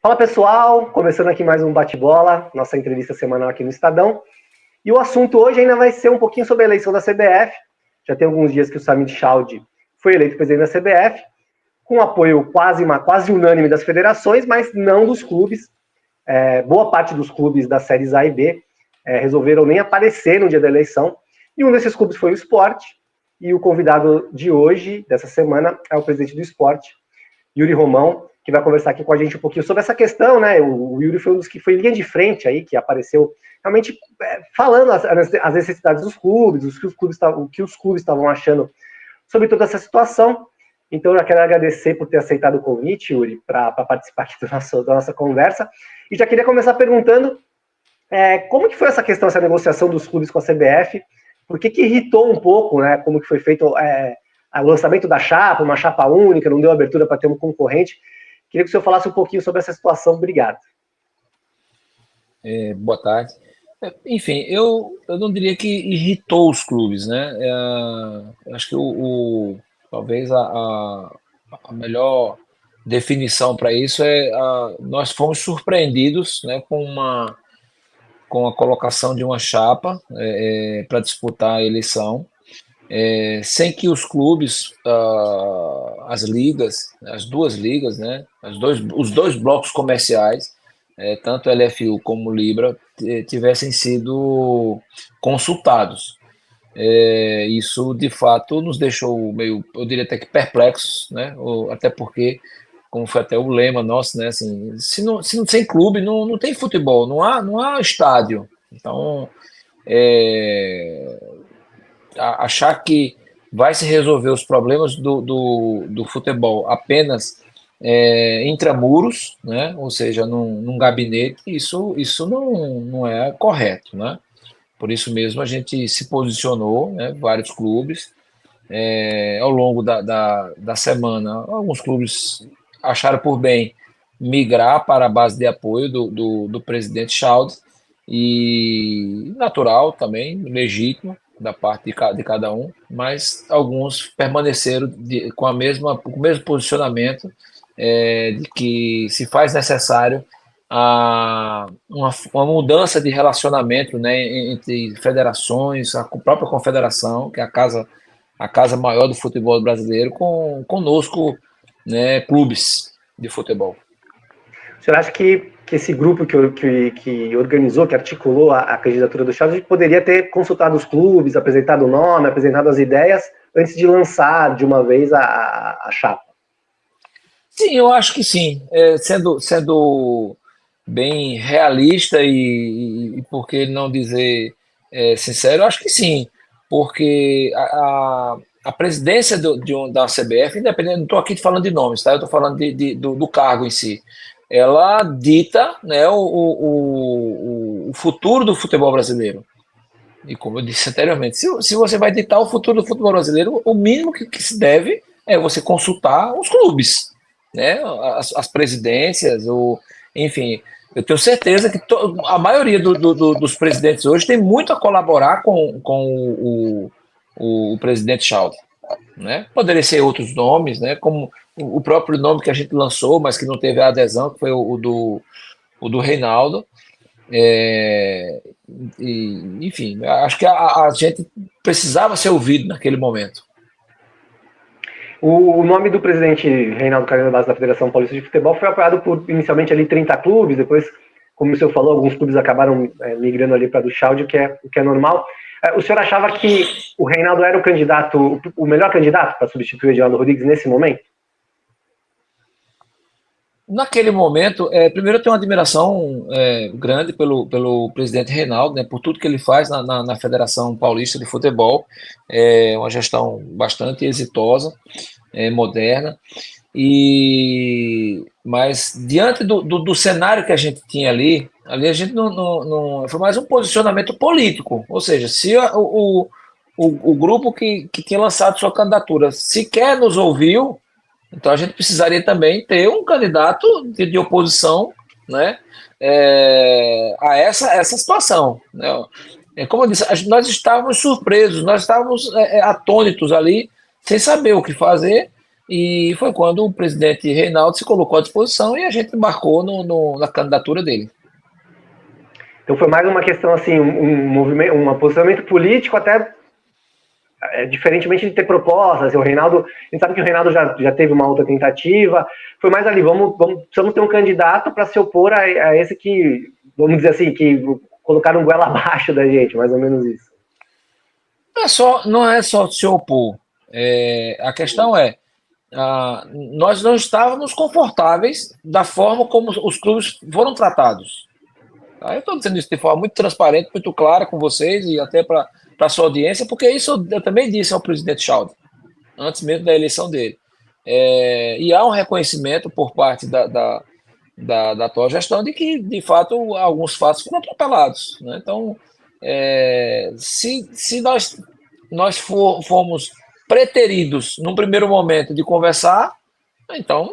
Fala pessoal, começando aqui mais um bate-bola, nossa entrevista semanal aqui no Estadão. E o assunto hoje ainda vai ser um pouquinho sobre a eleição da CBF. Já tem alguns dias que o Samir Chaldi foi eleito presidente da CBF, com apoio quase unânime das federações, mas não dos clubes. Boa parte dos clubes das séries A e B resolveram nem aparecer no dia da eleição. E um desses clubes foi o Sport. E o convidado de hoje, dessa semana, é o presidente do Sport, Yuri Romão, que vai conversar aqui com a gente um pouquinho sobre essa questão, né? O Yuri foi um dos que foi linha de frente aí, que apareceu realmente falando as necessidades dos clubes, o que os clubes estavam achando sobre toda essa situação. Então, eu já quero agradecer por ter aceitado o convite, Yuri, para participar aqui da nossa conversa. E já queria começar perguntando como que foi essa questão, essa negociação dos clubes com a CBF? Por que irritou um pouco, né? Como que foi feito o lançamento da chapa, uma chapa única, não deu abertura para ter um concorrente. Queria que o senhor falasse um pouquinho sobre essa situação. Obrigado. Boa tarde. Enfim, eu não diria que irritou os clubes, né? Acho que talvez a melhor definição para isso nós fomos surpreendidos, né, com a colocação de uma chapa para disputar a eleição, sem que os clubes, as ligas, as duas ligas, né, os dois blocos comerciais, tanto LFU como Libra, tivessem sido consultados. Isso, de fato, nos deixou meio, eu diria até que perplexos, né? Até porque, como foi até o lema nosso, né? Assim, sem clube não tem futebol, não há estádio. Então, achar que vai se resolver os problemas do futebol apenas intramuros, né? Ou seja, num gabinete, isso não é correto, né? Por isso mesmo a gente se posicionou, né? Vários clubes, ao longo da semana, alguns clubes acharam por bem migrar para a base de apoio do presidente Chaldi, e natural também, legítimo da parte de cada um, mas alguns permaneceram com com o mesmo posicionamento, de que se faz necessário uma mudança de relacionamento, né, entre federações, a própria confederação, que é a casa maior do futebol brasileiro, conosco, né, clubes de futebol. O senhor acha que esse grupo que organizou, que articulou a candidatura do Chaves, poderia ter consultado os clubes, apresentado o nome, apresentado as ideias, antes de lançar de uma vez a chapa? Sim, eu acho que sim. Sendo bem realista e por que não dizer sincero, eu acho que sim. Porque a presidência da CBF, independente, não estou aqui falando de nomes, tá? Eu estou falando do cargo em si. Ela dita, né, o futuro do futebol brasileiro. E como eu disse anteriormente, se você vai ditar o futuro do futebol brasileiro, o mínimo que se deve é você consultar os clubes, né? As presidências, enfim. Eu tenho certeza que a maioria dos presidentes hoje tem muito a colaborar com o presidente Chaldi, né? Poderia ser outros nomes, né? Como o próprio nome que a gente lançou, mas que não teve a adesão, que foi o do Reinaldo. É, enfim, acho que a gente precisava ser ouvido naquele momento. O nome do presidente Reinaldo Carneiro da Federação Paulista de Futebol foi apoiado por inicialmente ali 30 clubes, depois, como o senhor falou, alguns clubes acabaram migrando ali para do Chaldi, o que é normal. O senhor achava que o Reinaldo era o melhor candidato para substituir o Edinaldo Rodrigues nesse momento? Naquele momento, primeiro eu tenho uma admiração grande pelo presidente Reinaldo, né, por tudo que ele faz na Federação Paulista de Futebol, uma gestão bastante exitosa, moderna, mas diante do cenário que a gente tinha ali a gente não foi mais um posicionamento político, ou seja, se o grupo que tinha lançado sua candidatura sequer nos ouviu, então a gente precisaria também ter um candidato de oposição, né, a essa situação, né? Como eu disse, nós estávamos surpresos, nós estávamos atônitos ali, sem saber o que fazer, e foi quando o presidente Reinaldo se colocou à disposição e a gente embarcou na candidatura dele. Então foi mais uma questão assim, um movimento, um posicionamento político até diferentemente de ter propostas. O Reinaldo, a gente sabe que o Reinaldo já teve uma outra tentativa. Foi mais ali, precisamos ter um candidato para se opor a esse que, vamos dizer assim, que colocaram um goela abaixo da gente, mais ou menos isso. Não é só se opor. A questão é, nós não estávamos confortáveis da forma como os clubes foram tratados. Tá? Eu estou dizendo isso de forma muito transparente, muito clara com vocês e até para a sua audiência, porque isso eu também disse ao presidente Chaldi, antes mesmo da eleição dele. E há um reconhecimento por parte da atual gestão de que, de fato, alguns fatos foram atropelados. Né? Então, se nós formos preteridos num primeiro momento de conversar, então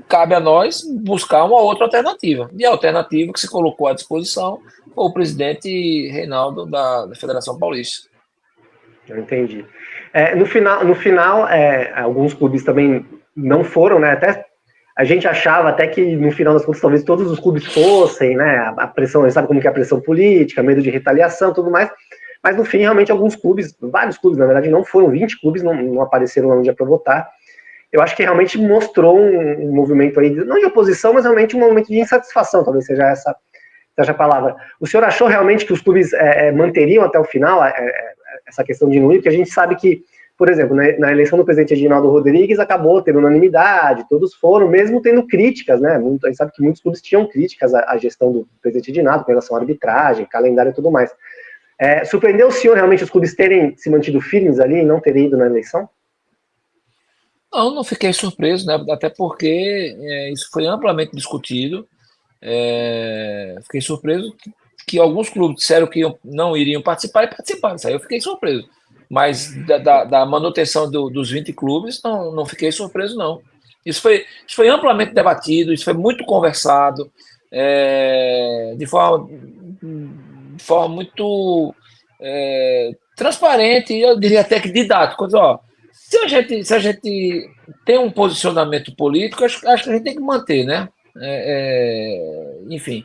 cabe a nós buscar uma outra alternativa. E a alternativa que se colocou à disposição foi o presidente Reinaldo da Federação Paulista. Eu entendi. No final, alguns clubes também não foram, né? Até a gente achava até que no final das contas talvez todos os clubes fossem, né? A pressão, a gente sabe como que é a pressão política, medo de retaliação, tudo mais. Mas no fim, realmente, alguns clubes, vários clubes, na verdade, não foram, 20 clubes não apareceram lá no dia para votar. Eu acho que realmente mostrou um movimento aí, não de oposição, mas realmente um movimento de insatisfação, talvez seja essa a palavra. O senhor achou realmente que os clubes manteriam até o final essa questão de não ir? Porque a gente sabe que, por exemplo, na eleição do presidente Edinaldo Rodrigues acabou tendo unanimidade, todos foram, mesmo tendo críticas, né? A gente sabe que muitos clubes tinham críticas à gestão do presidente Edinaldo com relação à arbitragem, calendário e tudo mais. Surpreendeu o senhor realmente os clubes terem se mantido firmes ali e não terem ido na eleição? Não fiquei surpreso, né? Até porque isso foi amplamente discutido. Fiquei surpreso que alguns clubes disseram que não iriam participar e participaram. Isso aí eu fiquei surpreso. Mas da manutenção dos 20 clubes, não fiquei surpreso, não. Isso foi amplamente debatido, isso foi muito conversado, de forma muito transparente, e eu diria até que didático. Ó, se a gente tem um posicionamento político, acho que a gente tem que manter, né? Enfim,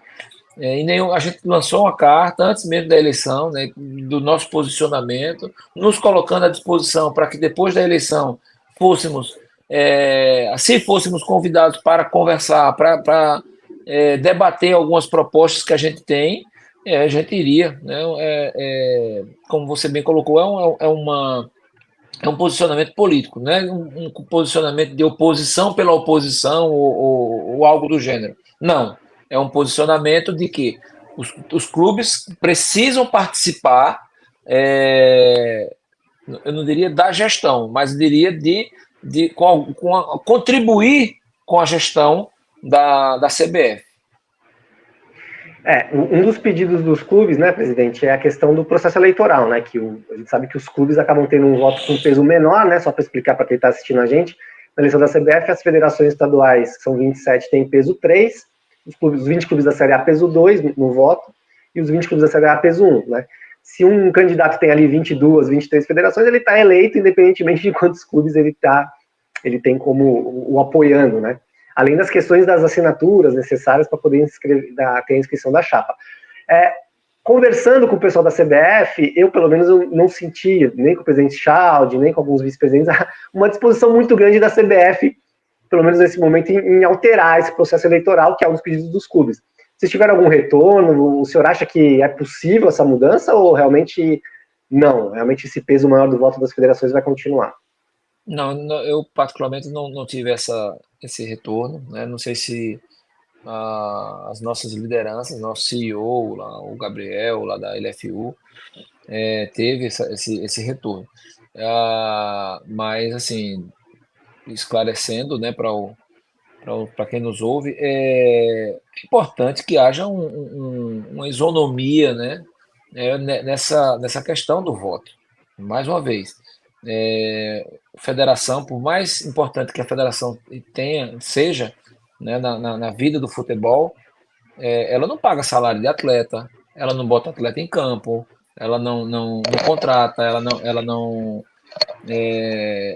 a gente lançou uma carta antes mesmo da eleição, né, do nosso posicionamento, nos colocando à disposição para que depois da eleição fôssemos, se fôssemos convidados para conversar, para debater algumas propostas que a gente tem, a gente iria. Né, como você bem colocou, é um posicionamento político, né? Um posicionamento de oposição pela oposição ou algo do gênero. Não, é um posicionamento de que os clubes precisam participar, eu não diria da gestão, mas diria contribuir com a gestão da CBF. Um dos pedidos dos clubes, né, presidente, é a questão do processo eleitoral, né, que a gente sabe que os clubes acabam tendo um voto com peso menor, né, só para explicar para quem está assistindo a gente, na eleição da CBF, as federações estaduais, que são 27, têm peso 3, os 20 clubes da Série A peso 2 no voto, e os 20 clubes da Série A peso 1, né. Se um candidato tem ali 22, 23 federações, ele está eleito, independentemente de quantos clubes ele tem como o apoiando, né. Além das questões das assinaturas necessárias para poder ter a inscrição da chapa. Conversando com o pessoal da CBF, eu pelo menos não senti, nem com o presidente Chaldi, nem com alguns vice-presidentes, uma disposição muito grande da CBF, pelo menos nesse momento, em alterar esse processo eleitoral, que é um dos pedidos dos clubes. Vocês tiveram algum retorno? O senhor acha que é possível essa mudança ou realmente não? Realmente esse peso maior do voto das federações vai continuar? Não, eu particularmente não tive esse retorno, né? Não sei se as nossas lideranças, nosso CEO, lá, o Gabriel, lá da LFU, teve esse retorno. Mas, assim, esclarecendo, né, para quem nos ouve, é importante que haja uma isonomia, né, nessa questão do voto. Mais uma vez, federação, por mais importante que a federação seja, né, na vida do futebol, ela não paga salário de atleta, ela não bota atleta em campo, ela não contrata, ela não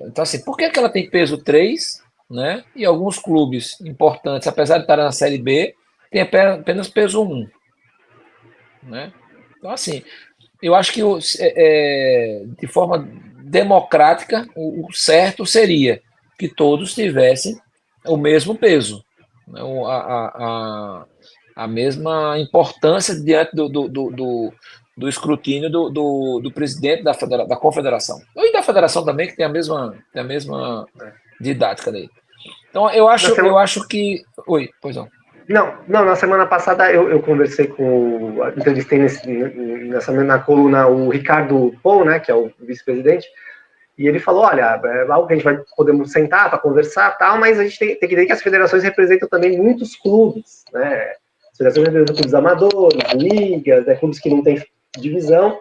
Então, assim, por que que ela tem peso 3, né? E alguns clubes importantes, apesar de estar na Série B, tem apenas peso 1, né? Então, assim, eu acho que de forma democrática, o certo seria que todos tivessem o mesmo peso, né? A mesma importância diante do escrutínio do presidente da confederação. E da federação também, que tem a mesma didática daí. Então, Na eu semana, acho que. Oi, pois não. não, na semana passada eu conversei entrevistei na coluna o Ricardo Pou, né, que é o vice-presidente, e ele falou, olha, é algo que a gente vai podemos sentar para conversar tal, mas a gente tem que entender que as federações representam também muitos clubes, né? As federações representam clubes amadores, ligas, né, clubes que não têm divisão.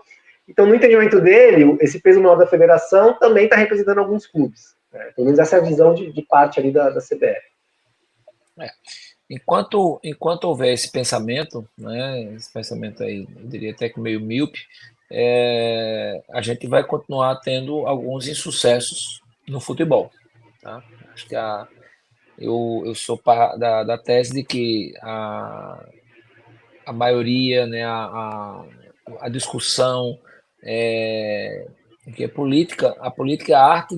Então, no entendimento dele, esse peso maior da federação também está representando alguns clubes. Né? Pelo menos essa é a visão de parte ali da CBF. É. Enquanto houver esse pensamento, né, esse pensamento aí, eu diria até que meio míope, a gente vai continuar tendo alguns insucessos no futebol. Tá? Acho que eu sou da tese de que a maioria, né, a discussão, que a política é a arte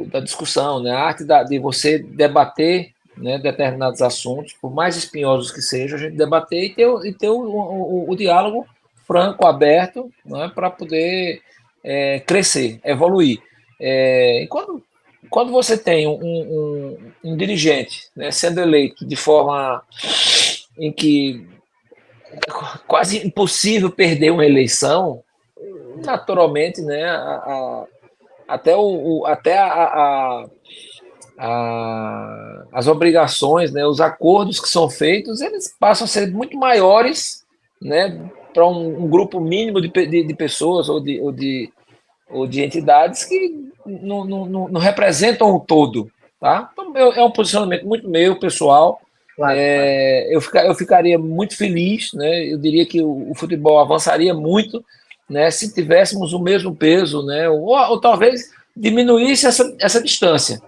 da discussão, né? A arte de você debater, né, determinados assuntos, por mais espinhosos que sejam, a gente debater e ter o diálogo franco, aberto, né, para poder crescer, evoluir. Quando você tem um dirigente, né, sendo eleito de forma em que é quase impossível perder uma eleição, naturalmente, né, até as obrigações, né, os acordos que são feitos, eles passam a ser muito maiores, né, para um grupo mínimo de pessoas ou de entidades que não representam o todo. Tá? Então, é um posicionamento muito meu, pessoal. Claro, claro. Eu ficaria muito feliz, né? Eu diria que o futebol avançaria muito, né, se tivéssemos o mesmo peso, né, ou talvez diminuísse essa distância,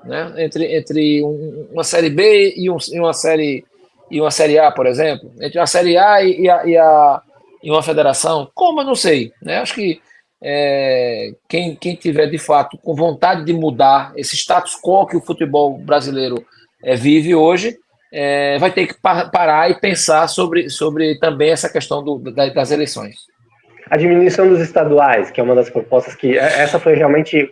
né, entre uma série B e uma série A, por exemplo, entre uma série A e uma federação, como eu não sei, né? Acho que quem tiver de fato com vontade de mudar esse status quo que o futebol brasileiro vive hoje, vai ter que parar e pensar sobre também essa questão das eleições. A diminuição dos estaduais, que é uma das propostas que. Essa foi realmente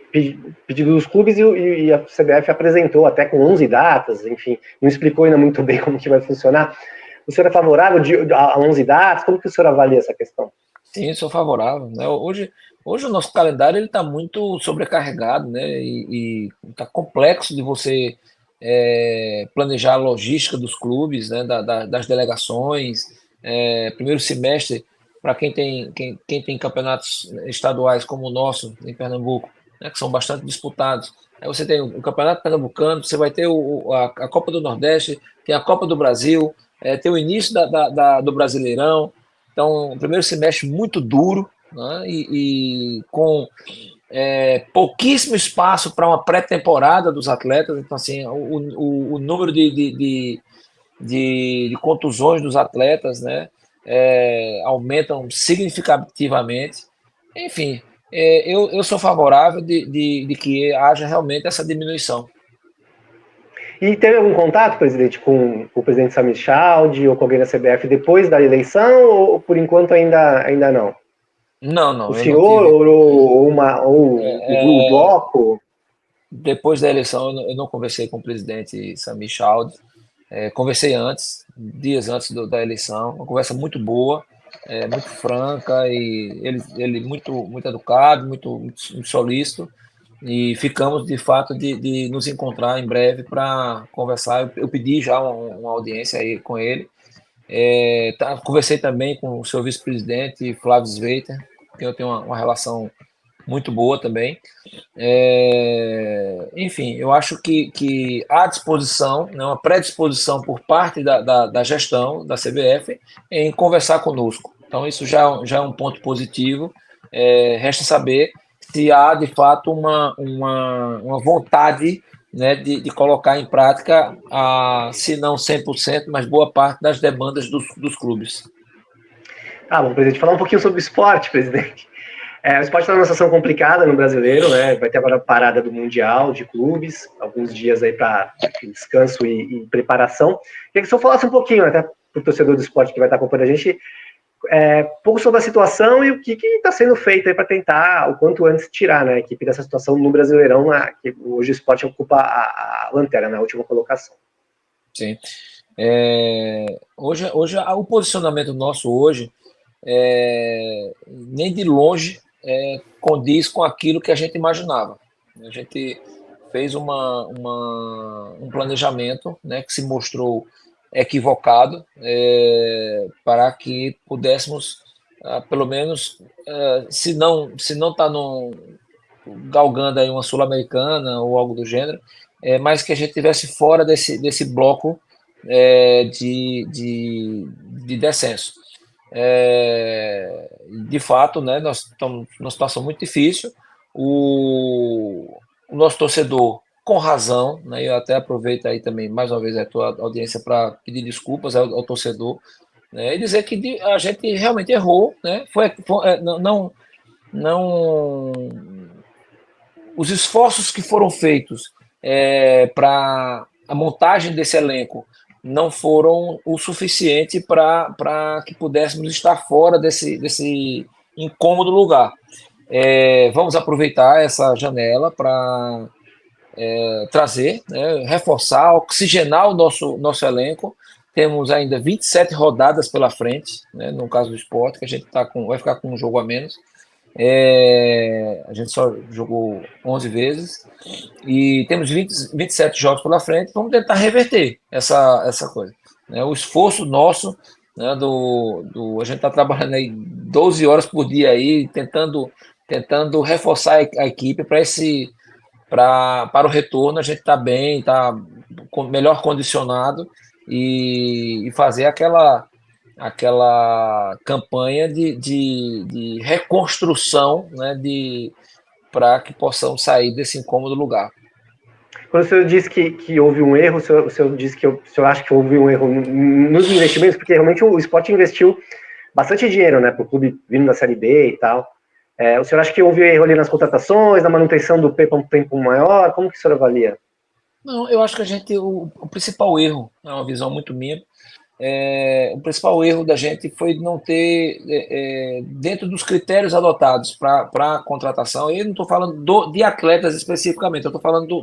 pedido dos clubes e a CBF apresentou até com 11 datas, enfim, não explicou ainda muito bem como que vai funcionar. O senhor é favorável a 11 datas? Como que o senhor avalia essa questão? Sim, sou favorável. Né? Hoje o nosso calendário está muito sobrecarregado, né? E está complexo de você planejar a logística dos clubes, né? Das delegações. Primeiro semestre, para quem tem campeonatos estaduais como o nosso, em Pernambuco, né? Que são bastante disputados. Aí você tem o Campeonato Pernambucano, você vai ter a Copa do Nordeste, tem a Copa do Brasil, tem o início do Brasileirão. Então, o primeiro semestre muito duro, né? E com pouquíssimo espaço para uma pré-temporada dos atletas. Então, assim, o número de contusões dos atletas, né, aumentam significativamente. Enfim, eu sou favorável de que haja realmente essa diminuição. E teve algum contato, presidente, com o presidente Samir Chaldi ou com alguém da CBF depois da eleição, ou por enquanto ainda não? Não, O não, eu não senhor tive. ou o bloco? Depois da eleição, eu não conversei com o presidente Samir Chaldi. Conversei antes, dias antes da eleição, uma conversa muito boa, muito franca, e ele muito educado, muito solícito, e ficamos de fato de nos encontrar em breve para conversar. Eu pedi já uma audiência aí com ele. Conversei também com o seu vice-presidente, Flávio Sveiter, com quem eu tenho uma relação muito boa também. Enfim, eu acho que há disposição, né, uma predisposição por parte da gestão da CBF em conversar conosco. Então, isso já é um ponto positivo. resta saber se há, de fato, uma vontade, né, de colocar em prática, se não 100%, mas boa parte das demandas dos clubes. Bom, presidente, falar um pouquinho sobre o esporte, presidente. O esporte está numa situação complicada no brasileiro, né? Vai ter agora a parada do Mundial de clubes, alguns dias aí para descanso e preparação. Queria que o senhor falasse um pouquinho, até para o torcedor do esporte que vai estar acompanhando a gente, um pouco sobre a situação e o que está sendo feito aí para tentar, o quanto antes, tirar, né, a equipe dessa situação no Brasileirão, que hoje o esporte ocupa a lanterna, na última colocação. Sim. Hoje, o posicionamento nosso hoje nem de longe condiz com aquilo que a gente imaginava. A gente fez um planejamento, né, que se mostrou equivocado, para que pudéssemos, pelo menos, se não está galgando aí uma Sul-Americana ou algo do gênero, mas que a gente estivesse fora desse bloco de descenso. De fato, né, nós estamos numa situação muito difícil. O nosso torcedor, com razão, né, eu até aproveito aí também, mais uma vez, a tua audiência para pedir desculpas ao torcedor, né, e dizer que a gente realmente errou, né, não os esforços que foram feitos para a montagem desse elenco não foram o suficiente para que pudéssemos estar fora desse incômodo lugar. Vamos aproveitar essa janela para trazer, né, reforçar, oxigenar o nosso elenco. Temos ainda 27 rodadas pela frente, né, no caso do esporte, que a gente vai ficar com um jogo a menos. A gente só jogou 11 vezes e temos 27 jogos pela frente. Vamos tentar reverter essa coisa, né? O esforço nosso, né, a gente está trabalhando aí 12 horas por dia aí, tentando reforçar a equipe para o retorno. A gente está bem, está melhor condicionado e fazer aquela campanha de reconstrução, né, para que possamos sair desse incômodo lugar. Quando o senhor disse que houve um erro, o senhor disse que o senhor acha que houve um erro nos investimentos, porque realmente o esporte investiu bastante dinheiro, né, para o clube vindo da Série B e tal. O senhor acha que houve erro ali nas contratações, na manutenção do P para um tempo maior? Como que o senhor avalia? Não, eu acho que o principal erro, é uma visão muito minha, o principal erro da gente foi não ter, dentro dos critérios adotados para a contratação, eu não estou falando de atletas especificamente, eu estou falando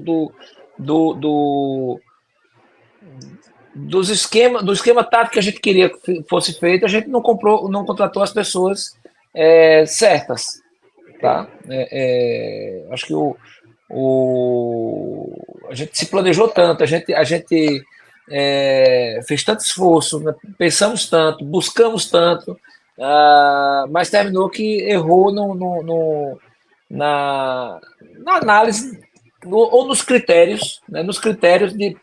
do esquema tático que a gente queria que fosse feito. A gente não contratou as pessoas certas. Tá? Acho que a gente se planejou tanto, a gente fez tanto esforço, né? Pensamos tanto, buscamos tanto, mas terminou que errou na análise ou nos critérios, né,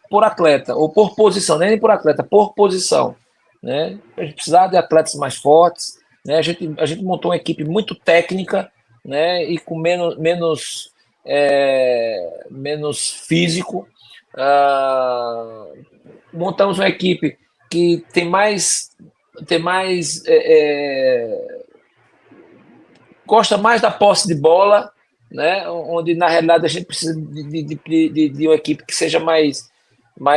por atleta ou por posição, nem por atleta, por posição, né? A gente precisava de atletas mais fortes, né? A gente montou uma equipe muito técnica, né, e com menos físico. Montamos uma equipe que tem mais gosta mais da posse de bola, né, onde na realidade a gente precisa de uma equipe que seja mais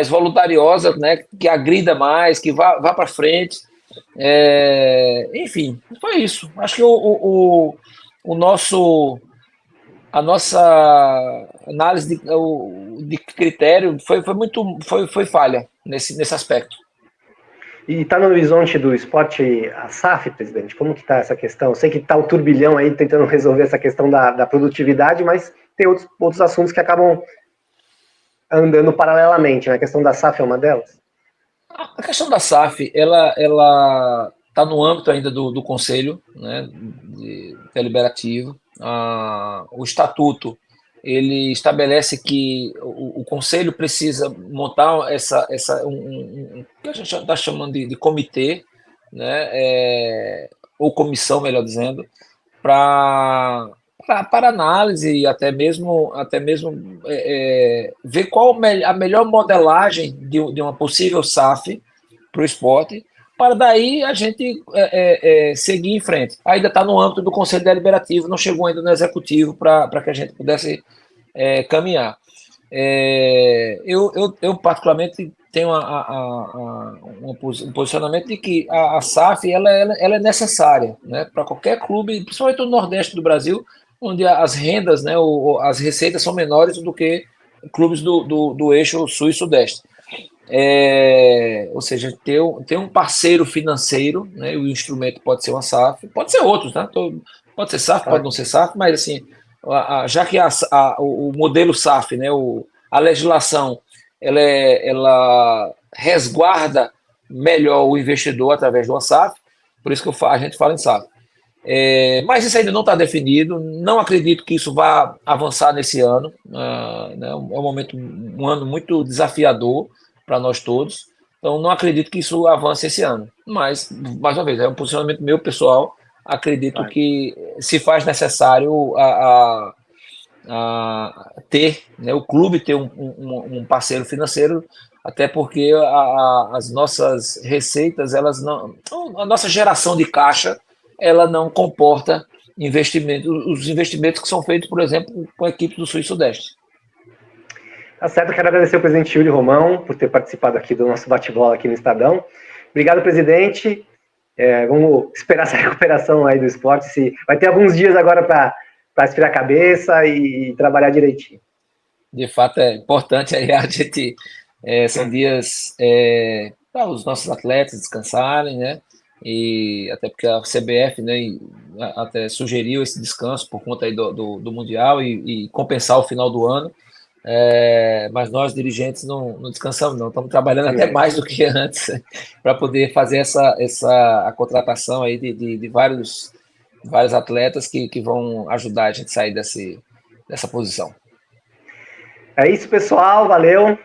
voluntariosa, né, que agrida mais, que vá para frente. Enfim, foi isso. Acho que a nossa análise de critério foi falha nesse aspecto. E está no horizonte do esporte a SAF, presidente? Como que está essa questão? Eu sei que está o turbilhão aí tentando resolver essa questão da produtividade, mas tem outros assuntos que acabam andando paralelamente, né? A questão da SAF é uma delas? A questão da SAF, ela está no âmbito ainda do Conselho, né, deliberativo. O estatuto, ele estabelece que o Conselho precisa montar que a gente está chamando de comitê, né, ou comissão, melhor dizendo, para análise e até mesmo ver qual a melhor modelagem de uma possível SAF para o esporte, para daí a gente seguir em frente. Ainda está no âmbito do Conselho Deliberativo, não chegou ainda no Executivo para que a gente pudesse caminhar. Eu particularmente tenho um posicionamento de que a SAF ela é necessária, né, para qualquer clube, principalmente no Nordeste do Brasil, onde as rendas, né, as receitas são menores do que clubes do eixo sul e sudeste. Ou seja, ter um parceiro financeiro, né, o instrumento pode ser uma SAF, pode ser outros, né? Pode ser SAF, pode não ser SAF, mas assim, já que o modelo SAF, né, a legislação, ela resguarda melhor o investidor através de uma SAF, por isso que a gente fala em SAF. Mas isso ainda não está definido, não acredito que isso vá avançar nesse ano, né, é um ano muito desafiador para nós todos, então não acredito que isso avance esse ano, mas, mais uma vez, é um posicionamento meu pessoal, acredito que se faz necessário ter, né, o clube ter um parceiro financeiro, até porque as nossas receitas, elas não, a nossa geração de caixa, ela não comporta os investimentos que são feitos, por exemplo, com a equipe do Sul e Sudeste. Tá certo, quero agradecer ao presidente Yuri Romão por ter participado aqui do nosso bate-bola aqui no Estadão. Obrigado, presidente. Vamos esperar essa recuperação aí do esporte. Vai ter alguns dias agora para esfriar a cabeça e trabalhar direitinho. De fato, é importante aí a gente. São dias para os nossos atletas descansarem, né? E até porque a CBF, né, até sugeriu esse descanso por conta aí do Mundial e compensar o final do ano. Mas nós, dirigentes, não descansamos, não. Estamos trabalhando até mais do que antes para poder fazer a contratação aí de vários atletas que vão ajudar a gente a sair dessa posição. É isso, pessoal. Valeu. O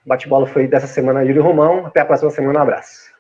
bate-bola foi dessa semana, Yuri Romão. Até a próxima semana. Um abraço.